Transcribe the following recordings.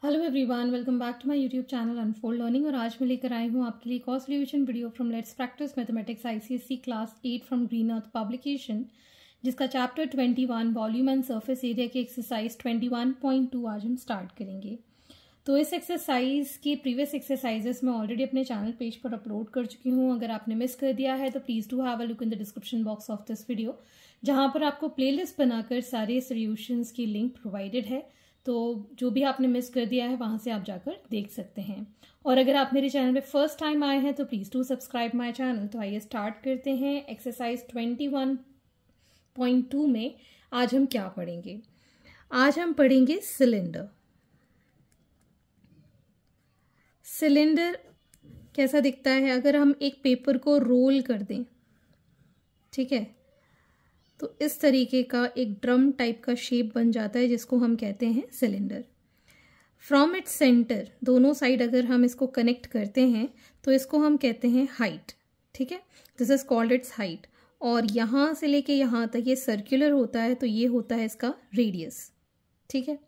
Hello everyone, welcome back to my YouTube channel Unfold Learning. और आज मैं लेकर आई हूँ आपके लिए cost revision video from Let's Practice Mathematics ICSE class 8 from Green Earth Publication, जिसका chapter 21 volume and surface area की एक्सरसाइज 21.2 आज हम स्टार्ट करेंगे। तो इस एक्सरसाइज की प्रीवियस एक्सरसाइजेस मैं ऑलरेडी अपने चैनल पेज पर अपलोड कर चुकी हूँ। अगर आपने मिस कर दिया है तो please do have a look in the description box of this video, जहां पर आपको प्लेलिस्ट बनाकर सारे सॉल्यूशंस की लिंक प्रोवाइडेड है। तो जो भी आपने मिस कर दिया है वहां से आप जाकर देख सकते हैं। और अगर आप मेरे चैनल पे फर्स्ट टाइम आए हैं तो please do subscribe my channel. तो आइए स्टार्ट करते हैं। एक्सरसाइज 21.2 में आज हम क्या पढ़ेंगे? आज हम पढ़ेंगे सिलेंडर। सिलेंडर कैसा दिखता है? अगर हम एक पेपर को रोल कर दें, ठीक है, तो इस तरीके का एक ड्रम टाइप का शेप बन जाता है, जिसको हम कहते हैं सिलेंडर। फ्रॉम इट्स सेंटर, दोनों साइड अगर हम इसको कनेक्ट करते हैं तो इसको हम कहते हैं हाइट, ठीक है। This is called its height. और यहाँ से लेके यहाँ तक ये सर्कुलर होता है, तो ये होता है इसका रेडियस, ठीक है।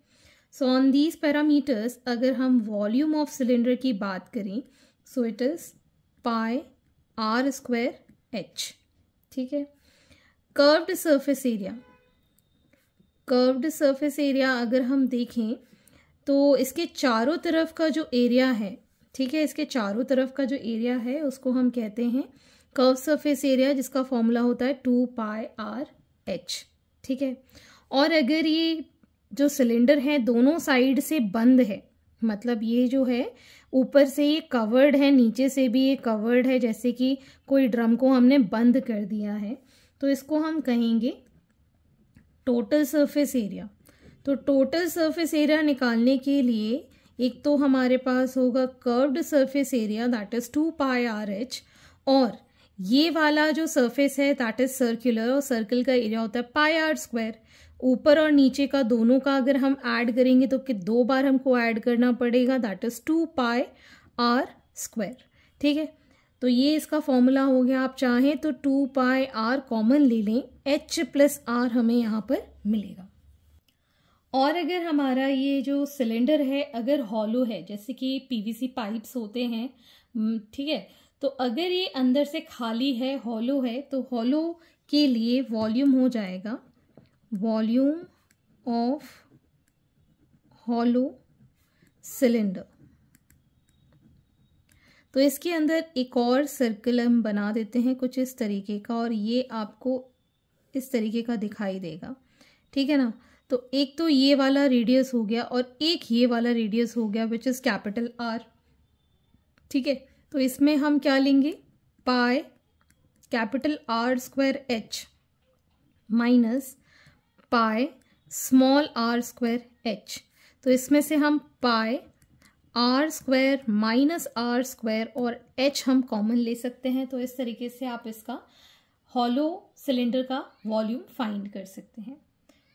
सो ऑन दीज पैरामीटर्स अगर हम वॉल्यूम ऑफ सिलेंडर की बात करें, so it is pi are square h, ठीक है। Curved surface area, curved surface area अगर हम देखें तो इसके चारों तरफ का जो एरिया है, ठीक है, इसके चारों तरफ का जो एरिया है उसको हम कहते हैं कर्व सरफेस एरिया, जिसका फॉर्मूला होता है 2 पाई आर एच, ठीक है। और अगर ये जो सिलेंडर है दोनों साइड से बंद है, मतलब ये जो है ऊपर से ये कवर्ड है, नीचे से भी ये कवर्ड है, जैसे कि कोई ड्रम को हमने बंद कर दिया है, तो इसको हम कहेंगे टोटल सरफेस एरिया। तो टोटल सरफेस एरिया निकालने के लिए एक तो हमारे पास होगा curved surface area, that is 2 pi R H, और ये वाला जो सरफेस है दैट इज सर्कुलर, और सर्कल का एरिया होता है पाई आर स्क्वायर। ऊपर और नीचे का दोनों का अगर हम ऐड करेंगे तो दो बार हमको ऐड करना पड़ेगा, that is 2 pi are square, ठीक है। तो ये इसका फॉर्मूला हो गया। आप चाहें तो 2 पाई आर कॉमन ले लें, एच प्लस आर हमें यहाँ पर मिलेगा। और अगर हमारा ये जो सिलेंडर है अगर हॉलो है, जैसे कि पीवीसी पाइप्स होते हैं, ठीक है, तो अगर ये अंदर से खाली है, हॉलो है, तो हॉलो के लिए वॉल्यूम हो जाएगा वॉल्यूम ऑफ हॉलो सिलेंडर। तो इसके अंदर एक और सर्कल हम बना देते हैं कुछ इस तरीके का, और ये आपको इस तरीके का दिखाई देगा, ठीक है ना। तो एक तो ये वाला रेडियस हो गया और एक ये वाला रेडियस हो गया, विच इज कैपिटल आर, ठीक है। तो इसमें हम क्या लेंगे? Pi capital R square H minus pi small R square H. तो इसमें से हम pi are square minus R square और एच हम कॉमन ले सकते हैं। तो इस तरीके से आप इसका हॉलो सिलेंडर का वॉल्यूम फाइंड कर सकते हैं,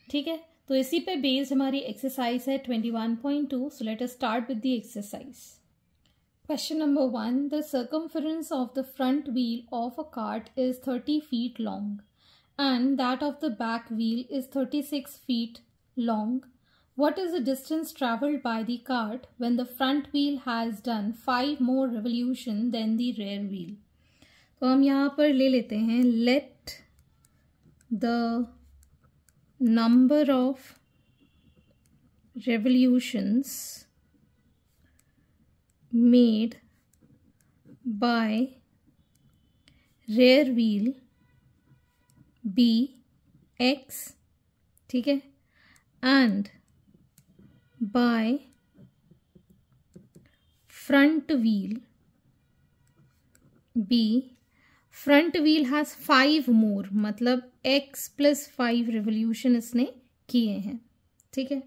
ठीक है। तो इसी पे बेस्ड हमारी एक्सरसाइज है 21.2। So let us start with the exercise. Question number 1, the circumference of the front wheel of a cart is 30 feet long and that of the back wheel is 36 feet long. What is the distance traveled by the cart when the front wheel has done 5 more revolution than the rear wheel? तो हम यहाँ पर ले लेते हैं let the number of revolutions made by rear wheel be x, ठीक है, and by front wheel be, front wheel has 5 more, मतलब x plus 5 revolution इसने किए हैं, ठीक है।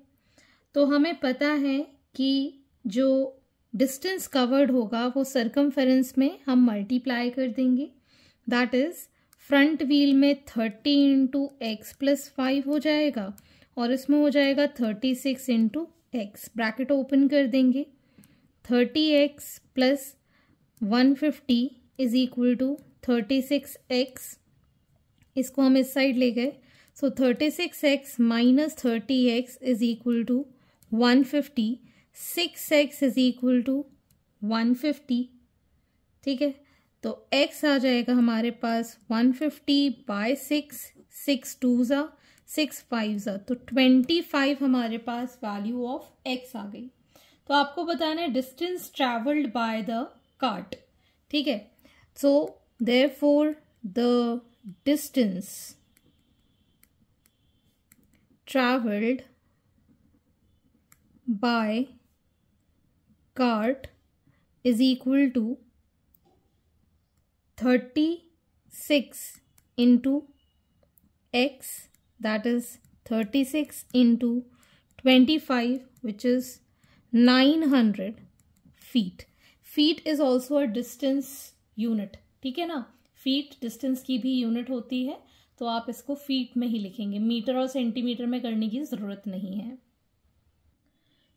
तो हमें पता है कि जो डिस्टेंस कवर्ड होगा वो सर्कमफेरेंस में हम मल्टीप्लाई कर देंगे, दैट इज फ्रंट व्हील में 30 इंटू एक्स प्लस 5 हो जाएगा, और इसमें हो जाएगा 36 इंटू एक्स, ब्रैकेट ओपन कर देंगे, 30x plus 150 is equal to 36x, इसको हम इस साइड ले गए, so 36x minus 30x is equal to 150, 6x is equal to 150, ठीक है। तो x आ जाएगा हमारे पास 150 बाय 6, 6 2 ज़ा 6 5 ज़ा, तो 25 हमारे पास वैल्यू ऑफ x आ गई। तो आपको बताना है distance travelled by the cart, ठीक है। So therefore the distance travelled bye cart is equal to 36 into x, that is 36 into 25, which is 900 feet. Feet is also a distance unit, ठीक है ना। feet distance की भी unit होती है, तो आप इसको feet में ही लिखेंगे, मीटर और सेंटीमीटर में करने की ज़रूरत नहीं है।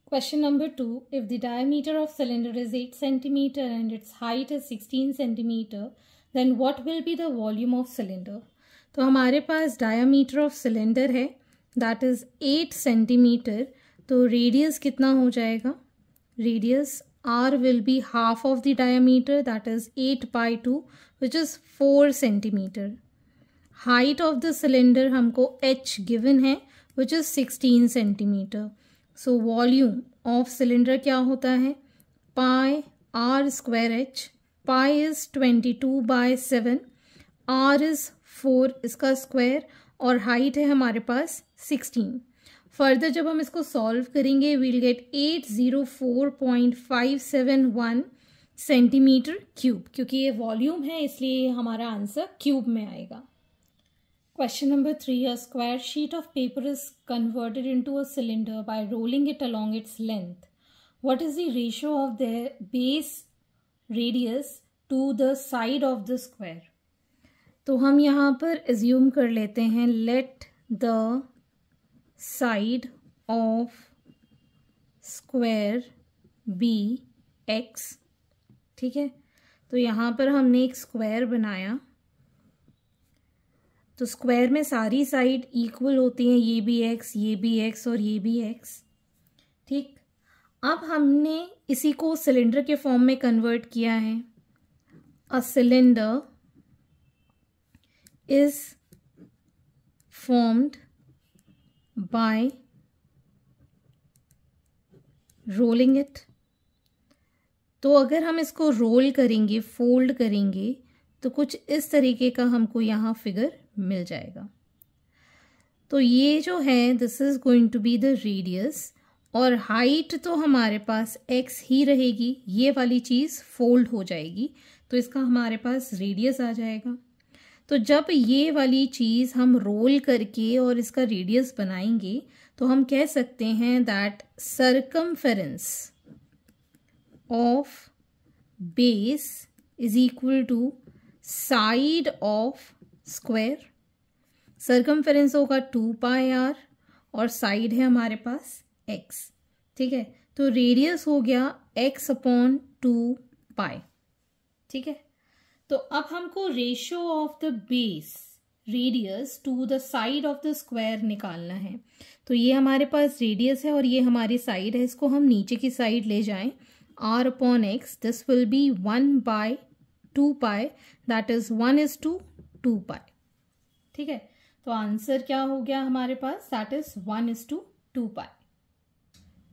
Question number 2. If the diameter of cylinder is 8 centimeter and its height is 16 centimeter, then what will be the volume of cylinder? तो हमारे पास diameter of cylinder है, that is 8 centimeter. तो radius कितना हो जाएगा? Radius R will be half of the diameter, that is 8 by 2, which is 4 centimeter. Height of the cylinder हमको H given है, which is 16 centimeter. So volume of cylinder क्या होता है? Pi are square H. Pi is 22 by 7, R is 4 इसका square, और height है हमारे पास 16। Further जब हम इसको सॉल्व करेंगे वील गेट 804.571 सेंटीमीटर क्यूब, क्योंकि ये वॉल्यूम है इसलिए हमारा आंसर क्यूब में आएगा। Question number 3. A square sheet of paper is converted into a cylinder by rolling it along its length. What is the ratio of the base radius to the side of the square? तो हम यहाँ पर assume कर लेते हैं let the side of square be x, ठीक है। तो यहाँ पर हमने एक स्क्वायर बनाया, तो स्क्वायर में सारी साइड इक्वल होती हैं, ये भी एक्स, ये भी एक्स और ये भी एक्स, ठीक। अब हमने इसी को सिलेंडर के फॉर्म में कन्वर्ट किया है। A cylinder is formed by rolling it. तो अगर हम इसको रोल करेंगे, फोल्ड करेंगे, तो कुछ इस तरीके का हमको यहाँ फिगर मिल जाएगा। तो ये जो है this is going to be the radius, और हाइट तो हमारे पास x ही रहेगी, ये वाली चीज़ फोल्ड हो जाएगी, तो इसका हमारे पास रेडियस आ जाएगा। तो जब ये वाली चीज़ हम रोल करके और इसका रेडियस बनाएंगे तो हम कह सकते हैं that circumference of base is equal to side of square. Circumference होगा 2 पाई आर और साइड है हमारे पास x, ठीक है। तो रेडियस हो गया x अपॉन 2 पाई, ठीक है। तो अब हमको ratio of the base radius to the side of the square निकालना है। तो ये हमारे पास रेडियस है और ये हमारी साइड है, इसको हम नीचे की साइड ले जाएं, r upon x, this will be 1 by 2 pi, that is 1:2 pi, ठीक है। तो आंसर क्या हो गया हमारे पास? That is 1:2 pi.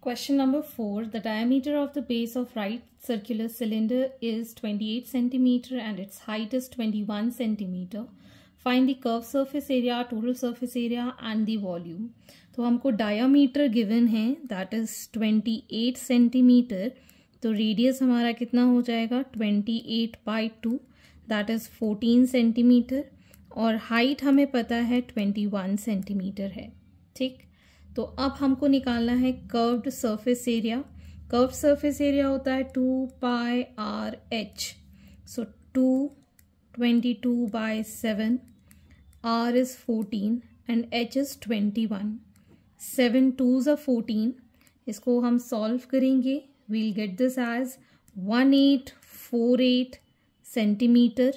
Question number 4. The diameter of the base of right circular cylinder is 28 centimeter and its height is 21 centimeter. Find the curved surface area, total surface area and the volume. तो हमको diameter given है, that is 28 centimeter. तो radius हमारा कितना हो जाएगा? 28 by 2, that is 14 centimeter. और height हमें पता है 21 सेंटीमीटर है, ठीक। तो अब हमको निकालना है curved surface area. Curved surface area होता है 2 pi are H. So 22 by 7, R is 14 and H is 21। 7 2s are 14, इसको हम सॉल्व करेंगे, we'll get this as 1848 centimetre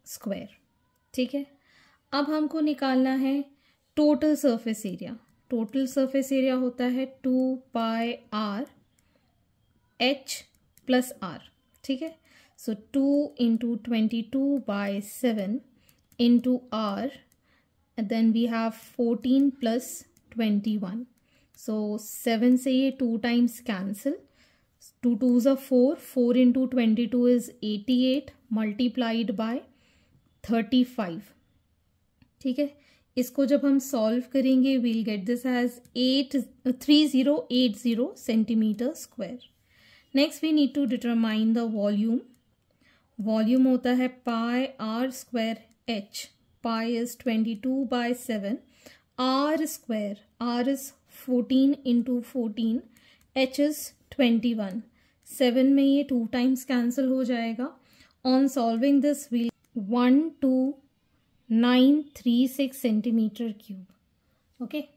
square, ठीक है। अब हमको निकालना है total surface area. Total surface area होता है 2 pi R H plus R, ठीक है. So 2 into 22/7 into R, and then we have 14 plus 21. So 7 से ये 2 times cancel. 2 2s are 4. 4 into 22 is 88 multiplied by 35. ठीक है. इसको जब हम सॉल्व करेंगे we'll get this as 3080 centimeter square. Next we need to determine the volume. Volume होता है pi r square h. Pi is 22/7. R square, R is 14 into 14. H is 21. 7 में ये 2 times cancel हो जाएगा. On solving this we'll 12936 centimeter cube. Okay.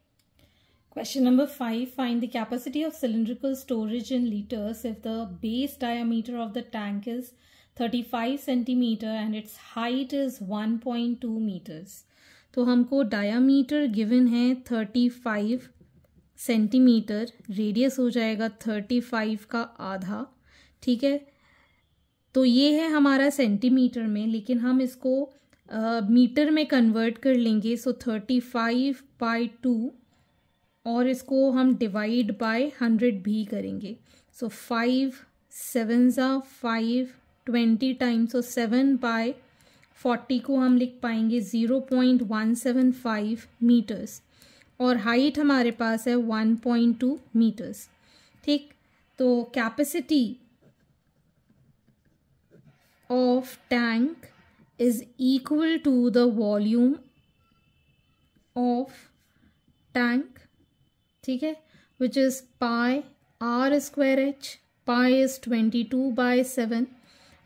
Question number 5. Find the capacity of cylindrical storage in liters if the base diameter of the tank is 35 centimeter and its height is 1.2 meters. तो हमको diameter given है 35 centimetre, radius हो जाएगा 35 का आधा, ठीक है. तो ये है हमारा सेंटीमीटर में, लेकिन हम इसको मीटर में कन्वर्ट कर लेंगे. सो 35/2 और इसको हम डिवाइड बाय 100 भी करेंगे. सो 5 7s 5 20 टाइम्स. सो 7/40 को हम लिख पाएंगे 0.175 मीटर्स और हाइट हमारे पास है 1.2 मीटर्स, ठीक. तो capacity of tank is equal to the volume of tank, ठीक है, which is pi r square h. Pi is 22/7.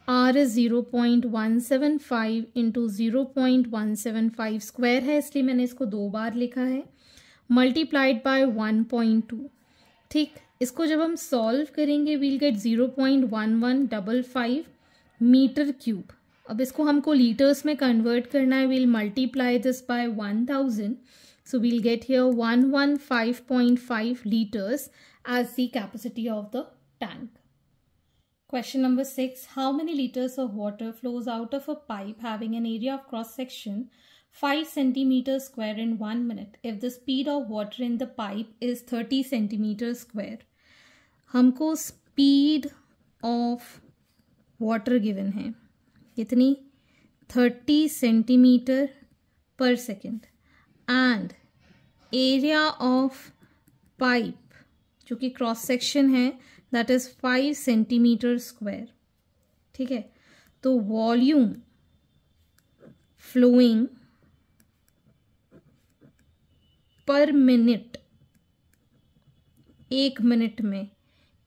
R is 0.175 into 0.175 square है, इसलिए मैंने इसको 2 बार लिखा है, मल्टीप्लाइड बाय 1.2, ठीक. इसको जब हम सॉल्व करेंगे वील गेट 0.1155 मीटर क्यूब. अब इसको हमको लीटर्स में कन्वर्ट करना है. We'll multiply this by 1000. So we'll get here 115.5 liters as the capacity of the tank. Question number 6. How many liters of water flows out of a pipe having an area of cross section 5 centimeters square in 1 minute if the speed of water in the pipe is 30 centimeters square? हमको speed of water given है कितनी, 30 centimeter per second, and area of pipe जो कि cross section है that is 5 centimetre square, ठीक है. तो volume flowing per minute, 1 minute में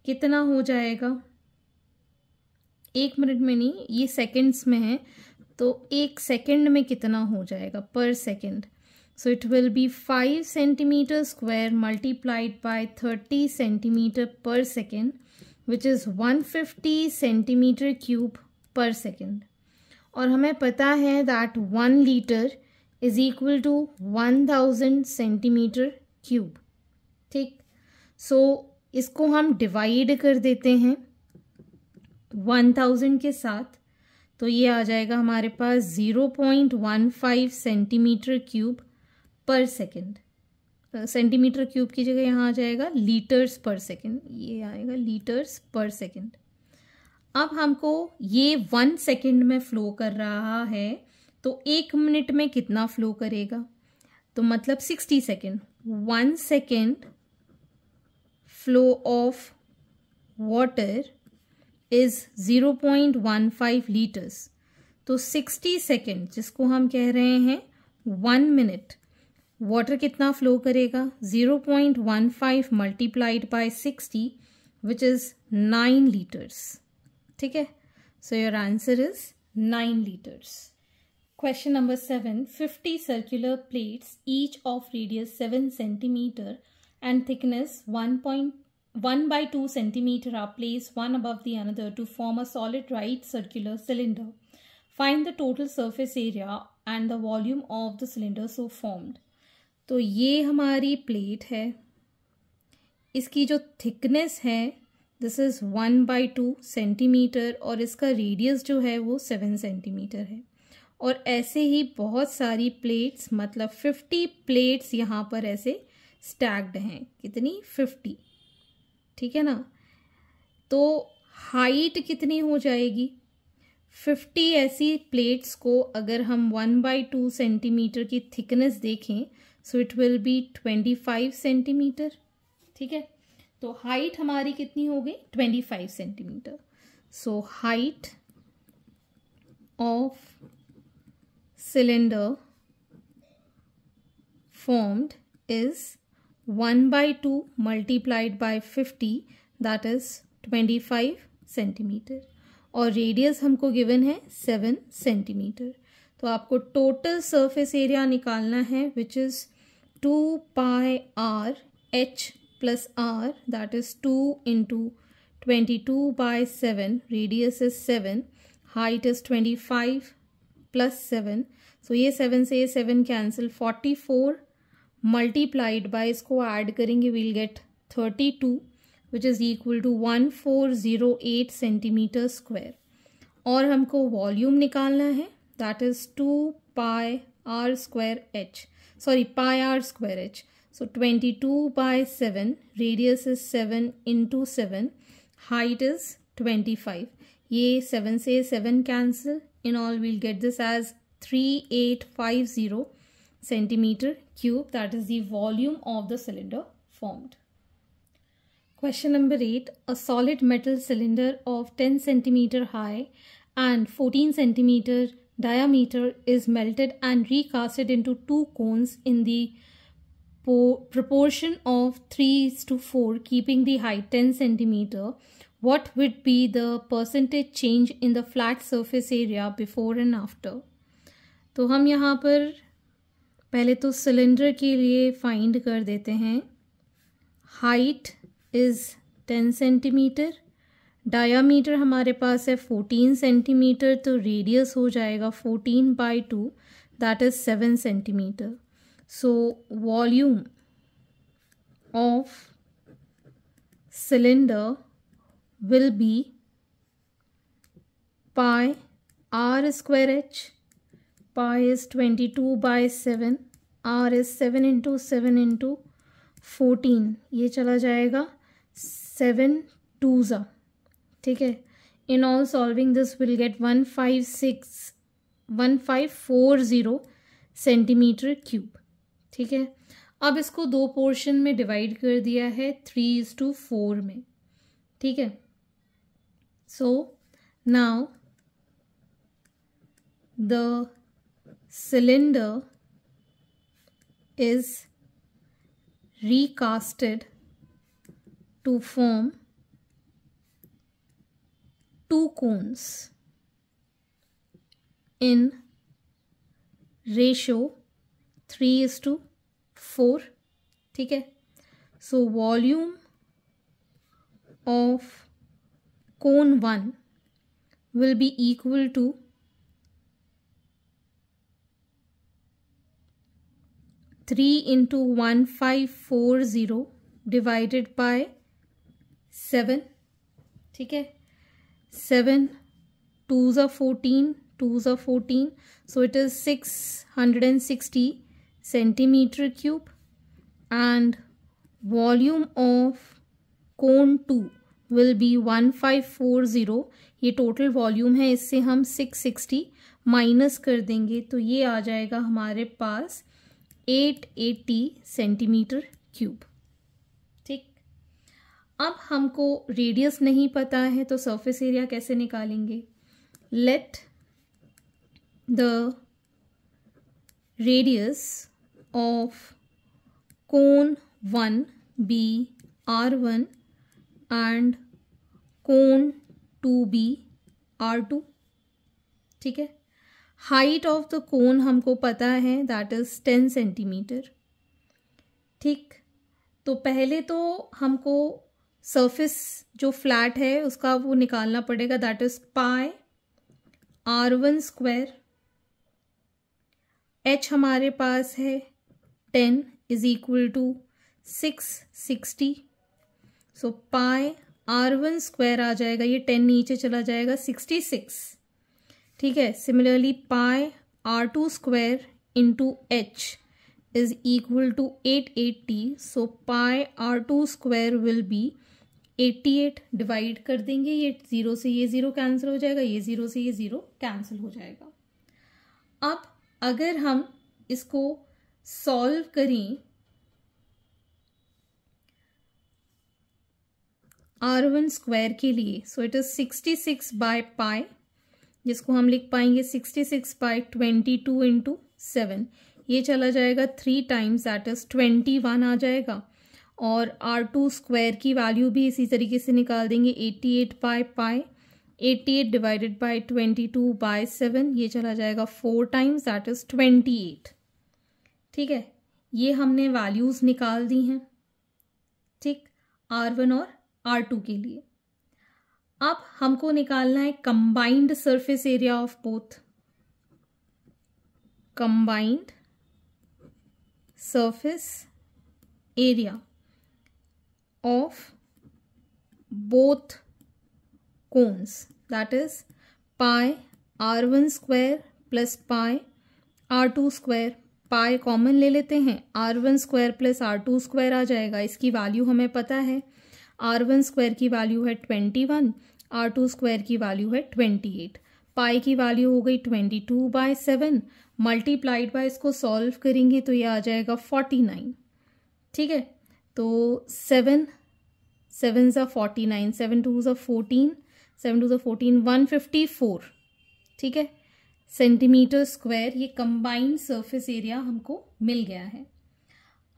कितना हो जाएगा. 1 मिनट में नहीं, ये सेकंड्स में है, तो 1 सेकंड में कितना हो जाएगा पर second. So it will be 5 centimeter square multiplied by 30 centimeter per second, which is 150 centimeter cube per second. और हमें पता है that 1 liter is equal to 1000 centimeter cube, ठीक. So इसको हम डिवाइड कर देते हैं 1000 के साथ, तो ये आ जाएगा हमारे पास 0.15 सेंटीमीटर क्यूब पर सेकेंड. सेंटीमीटर क्यूब की जगह यहाँ आ जाएगा लीटर्स पर सेकेंड, ये आएगा लीटर्स पर सेकेंड. अब हमको ये 1 सेकेंड में फ्लो कर रहा है, तो 1 मिनट में कितना फ्लो करेगा, तो मतलब 60 second. 1 second flow of water is 0.15 litres. तो 60 सेकेंड जिसको हम कह रहे हैं 1 मिनट, वाटर कितना फ्लो करेगा, 0.15 multiplied by 60 which is 9 litres, ठीक है. So your answer is 9 litres. Question number 7. 50 circular plates each of radius 7 centimetre and thickness 1/2 centimeter are placed one above the another to form a solid right circular cylinder. Find the total surface area and the volume of the cylinder so formed. तो ये हमारी plate है, इसकी जो thickness है, the this is 1/2 centimetre और इसका radius जो है वो 7 सेंटीमीटर है। और ऐसे ही बहुत सारी प्लेट्स, मतलब 50 प्लेट्स यहाँ पर ऐसे स्टैक्ड हैं। कितनी? 50। ठीक है ना। तो हाइट कितनी हो जाएगी? 50 ऐसी प्लेट्स को अगर हम 1/2 सेंटीमीटर की थिकनेस देखें, so it will be 25 centimetre. ठीक है, तो हाइट हमारी कितनी हो गई? 25 centimetre. So height of cylinder formed is 1/2 multiplied by 50, that is 25 centimetre, और रेडियस हमको गिवन है 7 सेंटीमीटर। तो आपको टोटल सरफेस एरिया निकालना है which is 2 pi are h plus r, that is 2 into 22/7, radius is 7, height is 25 plus 7, so ये 7 से ये 7 कैंसिल, 44 मल्टीप्लाइड बाय, इसको ऐड करेंगे will get 32 which is equal to 1408 centimetre square. और हमको volume निकालना है, that is 2 pi are square h, sorry pi are square h. So 22/7, radius is 7 into 7, height is 25, ये 7 से 7 cancel, in all will get this as 3850 centimeter cube, that is the volume of the cylinder formed. Question number 8. A solid metal cylinder of 10 centimeter high and 14 centimeter diameter is melted and recasted into two cones in the proportion of 3:4, keeping the height 10 centimeter. What would be the percentage change in the flat surface area before and after? तो हम यहाँ पर पहले तो cylinder के लिए find कर देते हैं। हाइट इज़ 10 सेंटीमीटर, डायामीटर हमारे पास है 14 सेंटीमीटर, तो रेडियस हो जाएगा 14/2, that is 7 centimetre. So volume of cylinder will be pi are square h, pi is 22/7, r is 7 into 7 into 14, ये चला जाएगा 7 2s, ठीक है। In all solving this will get 1540 centimetre cube, ठीक है। अब इसको दो पोर्शन में डिवाइड कर दिया है 3:4 में, ठीक है। So now the cylinder is recasted to form two cones in ratio 3:4, ठीक है। So volume of cone 1 will be equal to 3 into 1540 divided by 7, ठीक है। 7 2s are 14, 2s are 14, so it is 660 centimeter cube, and volume of cone 2 will be 1540, ये total volume है, इससे हम 660 minus कर देंगे तो ये आ जाएगा हमारे पास 880 सेंटीमीटर क्यूब, ठीक। अब हमको रेडियस नहीं पता है तो सरफेस एरिया कैसे निकालेंगे? Let the radius of cone 1 be R1 and cone 2 be R2, ठीक है। हाइट ऑफ द कोन हमको पता है, दैट इज 10 सेंटीमीटर, ठीक। तो पहले तो हमको सरफेस जो फ्लैट है उसका वो निकालना पड़ेगा, that is pi R1 square, H हमारे पास है 10 is equal to 660, so pi R1 square आ जाएगा, ये 10 नीचे चला जाएगा 66, ठीक है। Similarly pi R2 square into H is equal to 880, so pi R2 square will be 88। Divide कर देंगे, ये 0 से ये 0 कैंसिल हो जाएगा, ये 0 से ये 0 कैंसिल हो जाएगा। अब अगर हम इसको सॉल्व करें R1 स्क्वायर के लिए, सो इट इज 66 बाय पाई, जिसको हम लिख पाएंगे 66 बाय 22 इंटू 7, ये चला जाएगा 3 टाइम्स, दैट इज 21 आ जाएगा। और R2 स्क्वायर की वैल्यू भी इसी तरीके से निकाल देंगे, 88 by pi, 88 divided by 22 by 7, ये चला जाएगा 4 टाइम्स, दैट इज 28, ठीक है। ये हमने वैल्यूज निकाल दी हैं, ठीक, R1 और R2 के लिए। अब हमको निकालना है combined surface area of both, combined surface area of both cones, that is pi R1 square plus pi R2 square। Pi common ले लेते हैं, R1 square plus R2 square आ जाएगा, इसकी वैल्यू हमें पता है, R1 स्क्वायर की वैल्यू है 21, R2 स्क्वायर की वैल्यू है 28, पाई की वैल्यू हो गई 22 बाय 7, मल्टीप्लाइड बाय इसको सॉल्व करेंगे तो ये आ जाएगा 49, ठीक है। तो 7 7s are 49, 7 2s are 14, 7 2s are 14, 154, ठीक है, सेंटीमीटर स्क्वायर। ये कंबाइंड सरफेस एरिया हमको मिल गया है।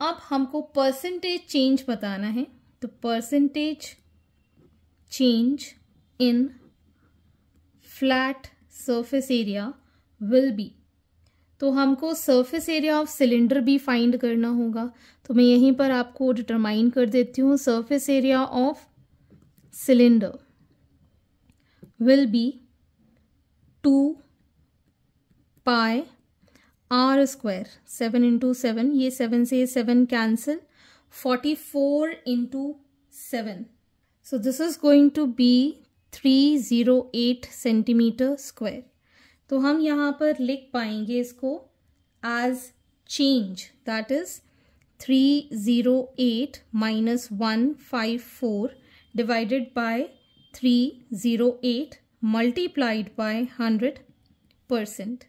अब हमको परसेंटेज चेंज बताना है, तो percentage change in flat surface area will be, तो हमको सरफेस एरिया ऑफ सिलेंडर भी फाइंड करना होगा, तो मैं यहीं पर आपको डिटरमाइन कर देती हूँ। Surface area of cylinder will be 2 pi R square, 7 into 7, ये 7 से 7 cancel, 44 into 7, so this is going to be 308 centimetre square. तो हम यहाँ पर लिख पाएंगे इसको as change, that is 308 minus 154 divided by 308 multiplied by 100%,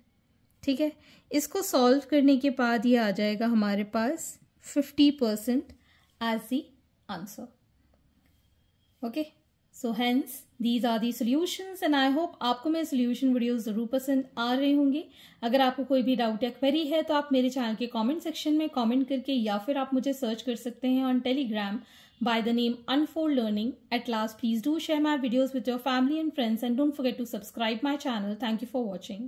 ठीक है। इसको सॉल्व करने के बाद ये आ जाएगा हमारे पास 50% as the answer, okay. So hence these are the solutions and I hope आपको मेरे सॉल्यूशन वीडियोस जरूर पसंद आ रहे होंगे। अगर आपको कोई भी डाउट या क्वेरी है तो आप मेरे चैनल के कमेंट सेक्शन में कमेंट करके, या फिर आप मुझे सर्च कर सकते हैं on Telegram by the name Unfold Learning. At last, please do share my videos with your family and friends and don't forget to subscribe my channel. Thank you for watching.